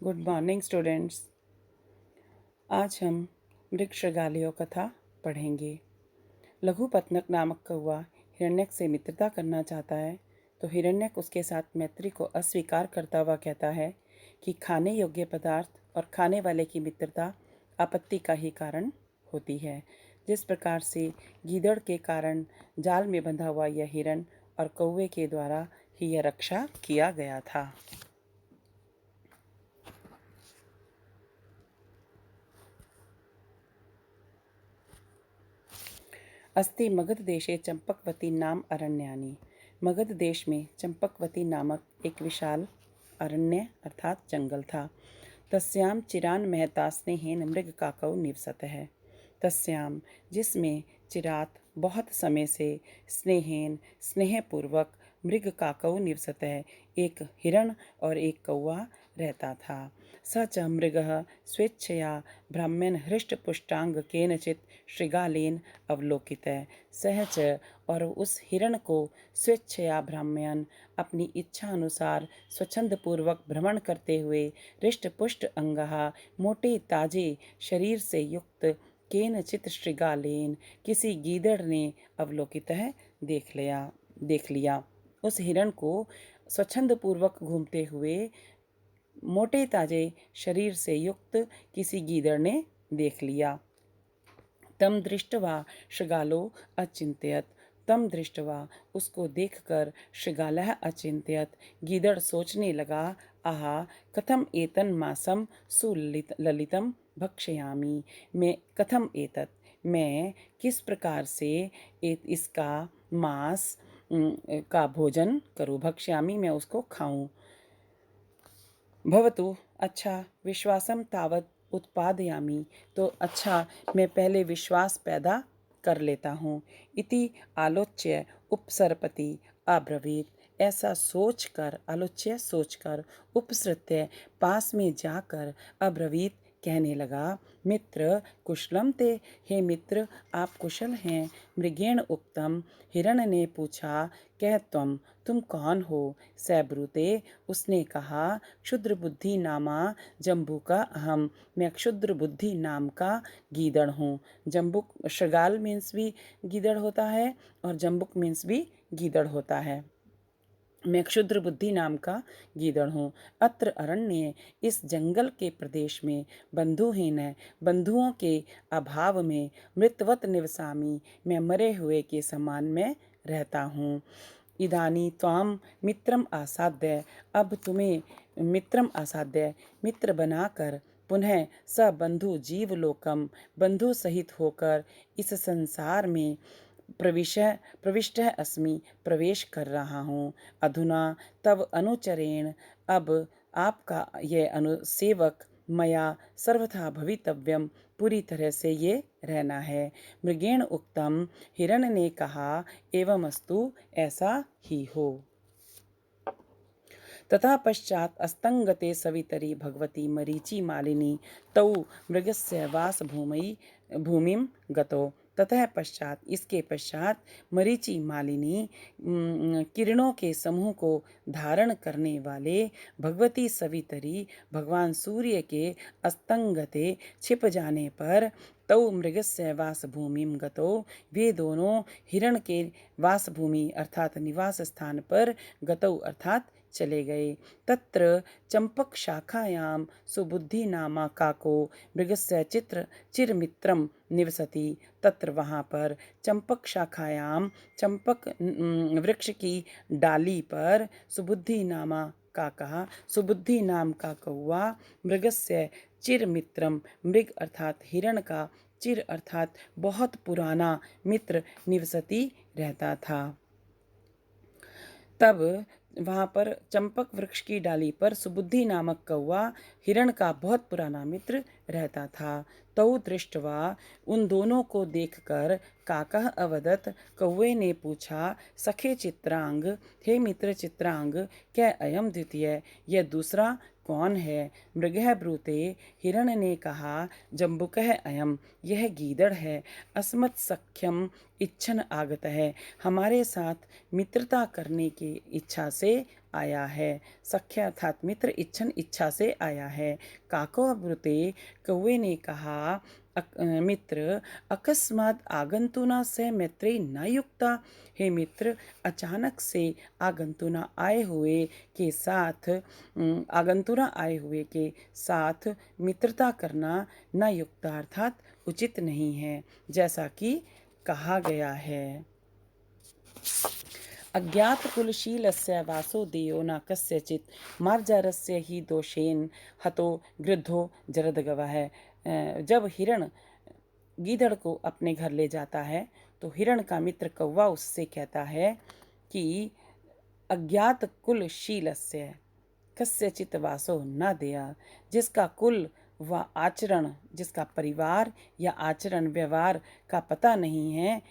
Good morning students. आज हम मृगशृगालयो कथा पढ़ेंगे। लघुपत्नक नामक कौवा हिरण्यक से मित्रता करना चाहता है तो हिरण्यक उसके साथ मैत्री को अस्वीकार करता हुआ कहता है कि खाने योग्य पदार्थ और खाने वाले की मित्रता आपत्ति का ही कारण होती है। जिस प्रकार से गीदड़ के कारण जाल में बंधा हुआ यह हिरण और कौवे के द्वारा ही यह रक्षा किया गया था। अस्ति मगध देशे चंपकवती नाम अरण्यानि। मगध देश में चंपकवती नामक एक विशाल अरण्य अर्थात जंगल था। तस्याम चिरान महता स्नेहेन मृगकाकौ निवसतः। तस्याम जिसमें चिरात बहुत समय से स्नेहेन स्नेहपूर्वक मृगकाकौ निवसतः एक हिरण और एक कौवा रहता था। स च मृगः स्वेच्छया ब्राह्मण हृष्टपुष्टांग केनचित श्रृगालेन अवलोकितः। सह च और उस हिरण को स्वेच्छया ब्राह्मण अपनी इच्छा अनुसार स्वच्छंद पूर्वक भ्रमण करते हुए हृष्टपुष्ट अंगः मोटे ताजे शरीर से युक्त केनचित श्रृगालेन किसी गीदड़ ने अवलोकितः देख लिया। उस हिरण को स्वच्छंद पूर्वक घूमते हुए मोटे ताजे शरीर से युक्त किसी गीदड़ ने देख लिया। तम दृष्टवा शृगालो अचिंत्यत। तम दृष्टवा उसको देखकर शृगालः अचिंत्यत गीदड़ सोचने लगा, आहा कथम एतन मासम सुललितम भक्षयामि। मैं कथम एतत मैं किस प्रकार से इसका मांस का भोजन करूं। भक्ष्यामि मैं उसको खाऊं। भवतु अच्छा विश्वासम तावत उत्पादयामि तो अच्छा मैं पहले विश्वास पैदा कर लेता हूँ। इति आलोच्य उपसरपति अब्रवीत। ऐसा सोचकर आलोच्य सोचकर उपसृत्य पास में जाकर अब्रवीत कहने लगा, मित्र कुशलम ते। हे मित्र आप कुशल हैं। मृगेण उक्तम हिरण ने पूछा, कह तुम कौन हो। सैब्रूते उसने कहा, क्षुद्र बुद्धि नामा जम्बू का अहम। मैं क्षुद्र बुद्धि नाम का गीदड़ हूँ। जम्बुक शृगाल मीन्स भी गीदड़ होता है और जम्बुक मीन्स भी गीदड़ होता है। मैं क्षुद्र बुद्धि नाम का गीदड़ हूँ। अत्र अरण्य इस जंगल के प्रदेश में बंधुहीन है बंधुओं के अभाव में मृतवत निवसामी मैं मरे हुए के समान में रहता हूँ। इदानी त्वाम मित्रम आसाद्य अब तुम्हें मित्रम आसाद्य मित्र बनाकर पुनः स बंधु जीवलोकम बंधु सहित होकर इस संसार में प्रविष्ट अस्मि प्रवेश कर रहा हूँ। अधुना तब अनुचरेण अब आपका ये अनुसेवक मया सर्वथा भवितव्यम पूरी तरह से ये रहना है। मृगेण उक्तम हिरण ने कहा, एवमस्तु ऐसा ही हो। तथा पश्चात अस्तंगते सवितरी भगवती मरीचि मालिनी तौ मृगस्य वास भूमिम गतो। ततः पश्चात इसके पश्चात मरीचि मालिनी किरणों के समूह को धारण करने वाले भगवती सवितरी भगवान सूर्य के अस्तंगते छिप जाने पर तौ मृगस्य वास भूमिम गतो वे दोनों हिरण के वास भूमि अर्थात निवास स्थान पर गतौ अर्थात चले गए। तत्र चंपक शाखायाम सुबुद्धि नामा काको मृगस्य चिरमित्रम निवसति। तत्र वहाँ पर चंपक शाखायाम चंपक वृक्ष की डाली पर सुबुद्धि नामा का कहा सुबुद्धि नाम का कौवा मृगस्य चिरमित्रम मृग अर्थात हिरण का चिर अर्थात बहुत पुराना मित्र निवसति रहता था। तब वहाँ पर चंपक वृक्ष की डाली पर सुबुद्धि नामक कौवा हिरण का बहुत पुराना मित्र रहता था। तौ दृष्टवा उन दोनों को देखकर काकः अवदत कौवे ने पूछा, सखे चित्रांग हे मित्र चित्रांग क्या अयम द्वितीय यह दूसरा कौन है? मृगः ब्रूते, हिरण ने कहा, जम्बुकः अयम, यह गीदड़ है। अस्मत् सख्यम इच्छन आगत है, हमारे साथ मित्रता करने की इच्छा से आया है। सख्य अर्थात मित्र, इच्छन इच्छा से आया है। काको ब्रूते, कौवे ने कहा, मित्र, अकस्मात आगंतुना से मैत्री न युक्ता, हे मित्र, अचानक से आगंतुना आए हुए के साथ मित्रता करना न युक्ता अर्थात उचित नहीं है, जैसा कि कहा गया है। अज्ञात कुलशीलस्य वासो देयो न कस्यचित् मार्जारस्य ही दोषेन हतो गृद्धो जरदगवः। जब हिरण गीदड़ को अपने घर ले जाता है तो हिरण का मित्र कौवा उससे कहता है कि अज्ञात कुलशीलस्य कस्यचित् वासो न देया, जिसका कुल व आचरण, जिसका परिवार या आचरण व्यवहार का पता नहीं है,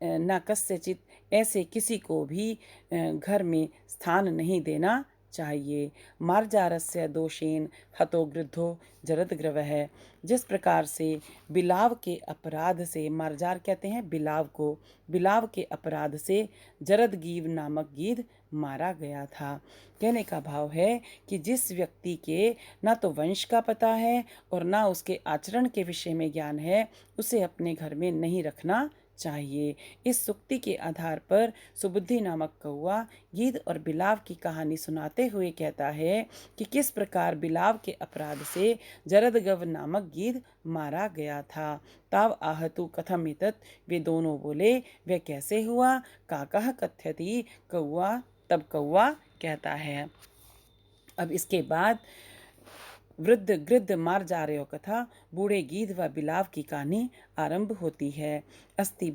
न कस्यचित, ऐसे किसी को भी घर में स्थान नहीं देना चाहिए। मार्जारस्य दोषेन हतो गृद्धो जरदग्रवः। जिस प्रकार से बिलाव के अपराध से, मार्जार कहते हैं बिलाव को, बिलाव के अपराध से जरदगीव नामक गीध मारा गया था। कहने का भाव है कि जिस व्यक्ति के ना तो वंश का पता है और ना उसके आचरण के विषय में ज्ञान है, उसे अपने घर में नहीं रखना चाहिए। इस सुक्ति के आधार पर सुबुद्धि नामक कौवा गीध और बिलाव की कहानी सुनाते हुए कहता है कि किस प्रकार बिलाव के अपराध से जरदगव नामक गीध मारा गया था। ताव आहतु कथम एतत्, वे दोनों बोले, वह कैसे हुआ? काकः कथयति, कौवा, तब कौवा कहता है। अब इसके बाद वृद्ध गृद्ध मार्जारयो कथा, बूढ़े गीध व बिलाव की कहानी आरंभ होती है। अस्ति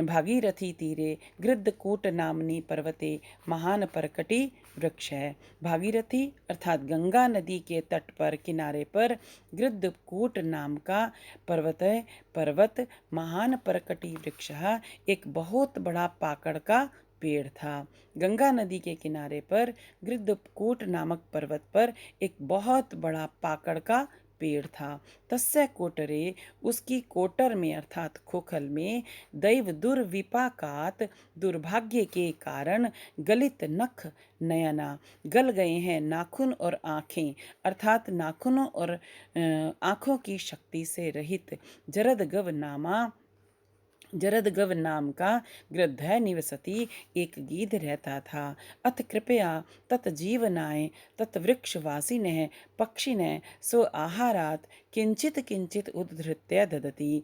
भागीरथी तीरे गृद्धकूट नामनी पर्वते महान परकटी वृक्ष है। भागीरथी अर्थात गंगा नदी के तट पर किनारे पर गृद्धकूट नाम का पर्वत महान परकटी वृक्ष, एक बहुत बड़ा पाकड़ का पेड़ था। गंगा नदी के किनारे पर गृद्धकूट नामक पर्वत पर एक बहुत बड़ा पाकड़ का पेड़ था। तस्य कोटरे, उसकी कोटर में अर्थात खोखल में, दैव दुर्विपाकात, दुर्भाग्य के कारण, गलित नख नयना, गल गए हैं नाखून और आँखें, अर्थात नाखूनों और आँखों की शक्ति से रहित, जरदगव नाम का गृद्ध निवसती, एक गीध रहता था। अथ कृपया तत्जीवनाय तत्वृक्षवासिनः पक्षिणः स्व आहारात् किंचित किंचित उद्धृत्य ददति।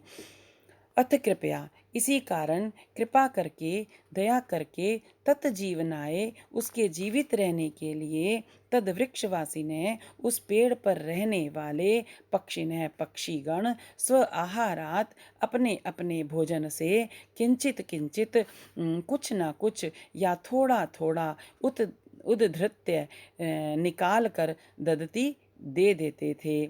अथ कृपया, इसी कारण, कृपा करके, दया करके, तत्जीवनाय, उसके जीवित रहने के लिए, तद वृक्षवासी ने, उस पेड़ पर रहने वाले, पक्षिणः पक्षीगण, स्व आहारात, अपने अपने भोजन से, किंचित किंचित, कुछ ना कुछ या थोड़ा थोड़ा, उद्धृत्य निकाल कर, ददती दे देते थे।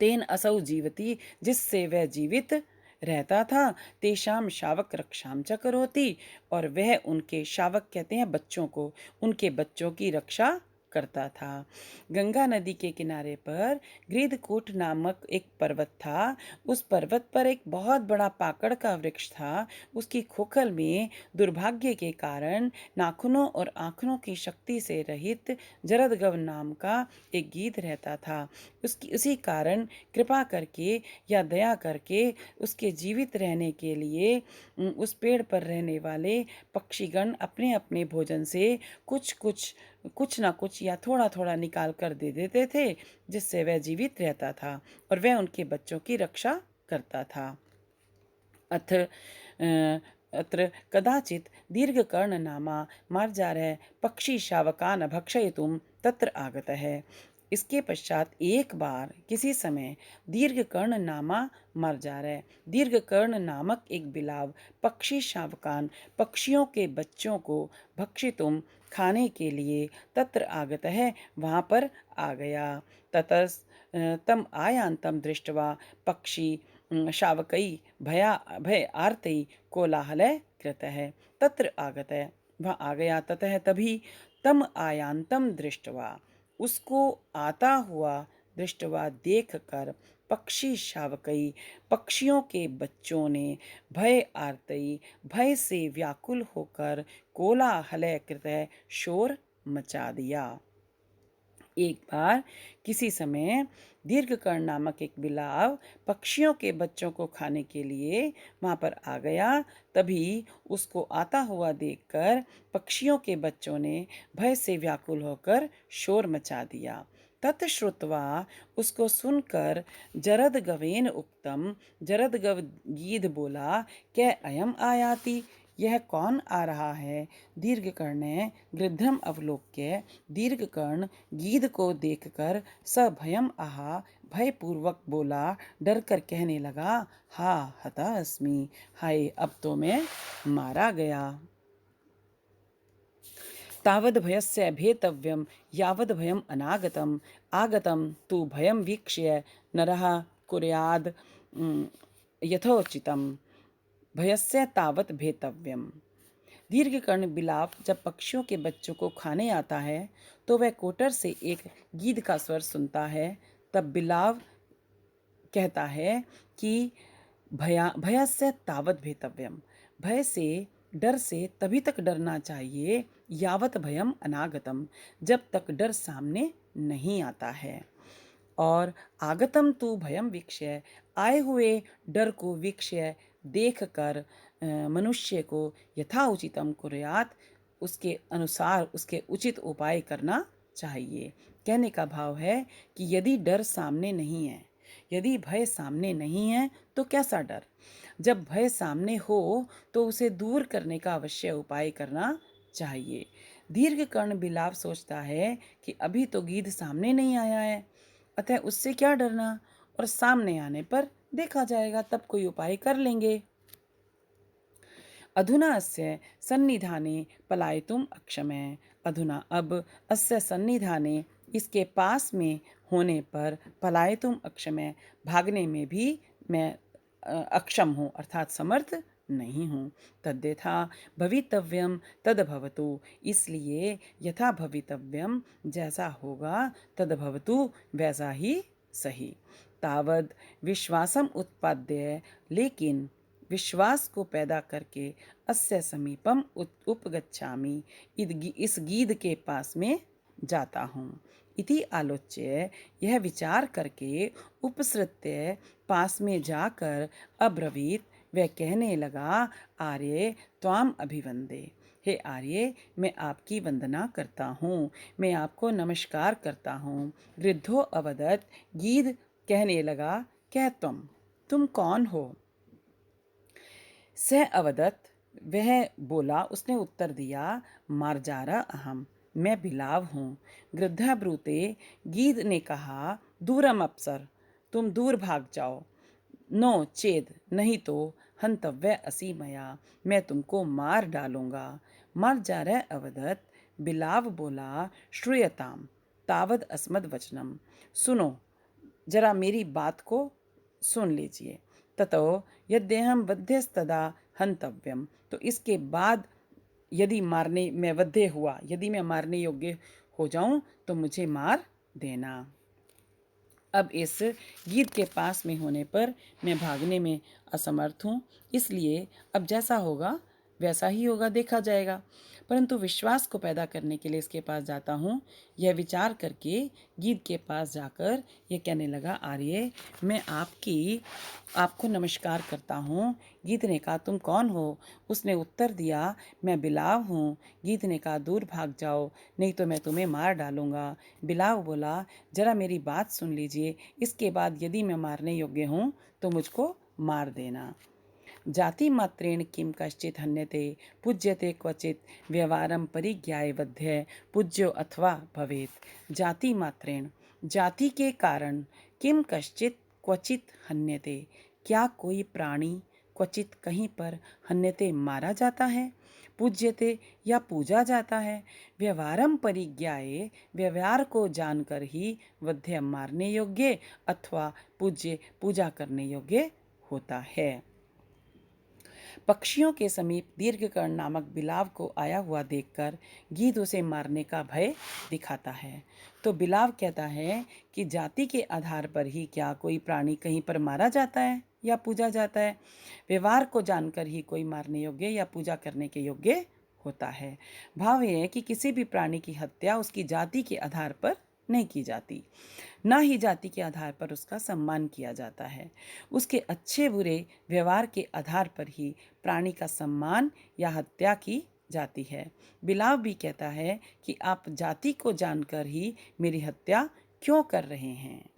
तेन असौ जीवती, जिससे वह जीवित रहता था। तेषाम शावक रक्षाम च करोति, और वह उनके, शावक कहते हैं बच्चों को, उनके बच्चों की रक्षा करता था। गंगा नदी के किनारे पर गृद्धकूट नामक एक पर्वत था। उस पर्वत पर एक बहुत बड़ा पाकड़ का वृक्ष था। उसकी खोखल में दुर्भाग्य के कारण नाखूनों और आँखों की शक्ति से रहित जरदगव नाम का एक गीध रहता था। उसी कारण कृपा करके या दया करके उसके जीवित रहने के लिए उस पेड़ पर रहने वाले पक्षीगण अपने अपने भोजन से कुछ ना कुछ या थोड़ा थोड़ा निकाल कर दे देते थे, जिससे वह जीवित रहता था और वह उनके बच्चों की रक्षा करता था। अत्र कदाचित दीर्घकर्ण नामा मार्जारः पक्षी शावकान् भक्षयितुं तत्र आगतः। इसके पश्चात एक बार किसी समय दीर्घकर्ण नामा मार्जारः, दीर्घकर्ण नामक एक बिलाव, पक्षी शावकान, पक्षियों के बच्चों को, भक्षितुम, खाने के लिए, तत्र आगतः, वहाँ पर आ गया। ततस् तम आयांतम दृष्ट्वा पक्षी शावकई भय आर्तई कोलाहलः कृतः। तत्र आगतः, वहाँ आ गया, ततः तभी, तम आयांतम दृष्ट्वा, उसको आता हुआ दृष्टवा देख कर पक्षी शावकई पक्षियों के बच्चों ने भय आर्तई भय से व्याकुल होकर कोलाहल कृतः शोर मचा दिया। एक बार किसी समय दीर्घकर्ण नामक एक बिलाव पक्षियों के बच्चों को खाने के लिए वहां पर आ गया। तभी उसको आता हुआ देखकर पक्षियों के बच्चों ने भय से व्याकुल होकर शोर मचा दिया। ततश्रुत्वा उसको सुनकर जरद गवेन उक्तम जरद गव गीध बोला क्या अयम आयाति यह कौन आ रहा है। दीर्घकर्ण गृध्रम अवलोक्य दीर्घकर्ण गीध को देखकर सभयम आहा भयपूर्वक बोला डर कर कहने लगा हा हता अस्मि हाय अब तो मैं मारा गया। तावद् भयस्य भेतव्यं यावद् भयम् अनागतम् आगतं तु भयं वीक्ष्य नरः कुर्याद् यथोचितं भयस्य तावत् भेतव्यम। दीर्घकर्ण बिलाव जब पक्षियों के बच्चों को खाने आता है तो वह कोटर से एक गीध का स्वर सुनता है। तब बिलाव कहता है कि भयस्य तावत् भेतव्यम भय से डर से तभी तक डरना चाहिए यावत भयम अनागतम जब तक डर सामने नहीं आता है। और आगतम तु भयम वीक्ष्य आए हुए डर को वीक्ष्य देख कर मनुष्य को यथा उचितम कुर्यात उसके अनुसार उसके उचित उपाय करना चाहिए। कहने का भाव है कि यदि डर सामने नहीं है यदि भय सामने नहीं है तो कैसा डर। जब भय सामने हो तो उसे दूर करने का अवश्य उपाय करना चाहिए। दीर्घकर्ण बिलाव सोचता है कि अभी तो गीध सामने नहीं आया है अतः उससे क्या डरना और सामने आने पर देखा जाएगा तब कोई उपाय कर लेंगे। अधुना अस्य सन्निधाने पलायितुम अक्षमः अधुना अब अस्य सन्निधाने इसके पास में होने पर पलायितुम अक्षमः भागने में भी मैं अक्षम हूँ अर्थात समर्थ नहीं हूँ। तद्यथा भवितव्यम तद भवतु इसलिए यथा भवितव्यम जैसा होगा तद भवतु वैसा ही सही। तावद विश्वासम उत्पाद्य लेकिन विश्वास को पैदा करके अस्य समीपम उपगच्छामि इस गीध के पास में जाता हूँ। इति आलोच्य यह विचार करके उपसृत्य पास में जाकर अब्रवीत वह कहने लगा आर्य त्वाम अभिवंदे हे आर्य मैं आपकी वंदना करता हूँ मैं आपको नमस्कार करता हूँ। वृद्धो अवदत् गीध कहने लगा क्या तुम कौन हो। सह अवदत् वह बोला उसने उत्तर दिया मार्जारा अहम मैं बिलाव हूँ। गृध्रा ब्रूते गीध ने कहा दूरम अप्सर तुम दूर भाग जाओ नो चेद नहीं तो हंतव्य असी मया मैं तुमको मार डालूंगा। मार्जारा अवदत् बिलाव बोला श्रूयताम तावद अस्मद वचनम सुनो जरा मेरी बात को सुन लीजिए। ततो यद्यहम वध्यस्तदा हंतव्यम तो इसके बाद यदि मारने में वध्य हुआ यदि मैं मारने योग्य हो जाऊं तो मुझे मार देना। अब इस गीध के पास में होने पर मैं भागने में असमर्थ हूँ इसलिए अब जैसा होगा वैसा ही होगा देखा जाएगा। परंतु विश्वास को पैदा करने के लिए इसके पास जाता हूँ। यह विचार करके गीध के पास जाकर यह कहने लगा आर्य मैं आपको नमस्कार करता हूँ। गीध ने कहा तुम कौन हो। उसने उत्तर दिया मैं बिलाव हूँ। गीध ने कहा दूर भाग जाओ नहीं तो मैं तुम्हें मार डालूंगा। बिलाव बोला जरा मेरी बात सुन लीजिए इसके बाद यदि मैं मारने योग्य हूँ तो मुझको मार देना। जाति मात्रेण किम कश्चित हन्यते पूज्यते क्वचित व्यवहारम परिज्ञाय वध्य पूज्यो अथवा भवेत। जाति मात्रेण जाति के कारण किम कश्चित क्वचित हन्यते क्या कोई प्राणी क्वचित कहीं पर हन्यते मारा जाता है पूज्यते या पूजा जाता है व्यवहारम परिज्ञाए व्यवहार को जानकर ही वध्य मारने योग्य अथवा पूज्य पूजा करने योग्य होता है। पक्षियों के समीप दीर्घकर्ण नामक बिलाव को आया हुआ देखकर गीध उसे मारने का भय दिखाता है। तो बिलाव कहता है कि जाति के आधार पर ही क्या कोई प्राणी कहीं पर मारा जाता है या पूजा जाता है। व्यवहार को जानकर ही कोई मारने योग्य या पूजा करने के योग्य होता है। भाव यह है कि किसी भी प्राणी की हत्या उसकी जाति के आधार पर नहीं की जाती, ना ही जाति के आधार पर उसका सम्मान किया जाता है। उसके अच्छे बुरे व्यवहार के आधार पर ही प्राणी का सम्मान या हत्या की जाती है। बिलाव भी कहता है कि आप जाति को जानकर ही मेरी हत्या क्यों कर रहे हैं।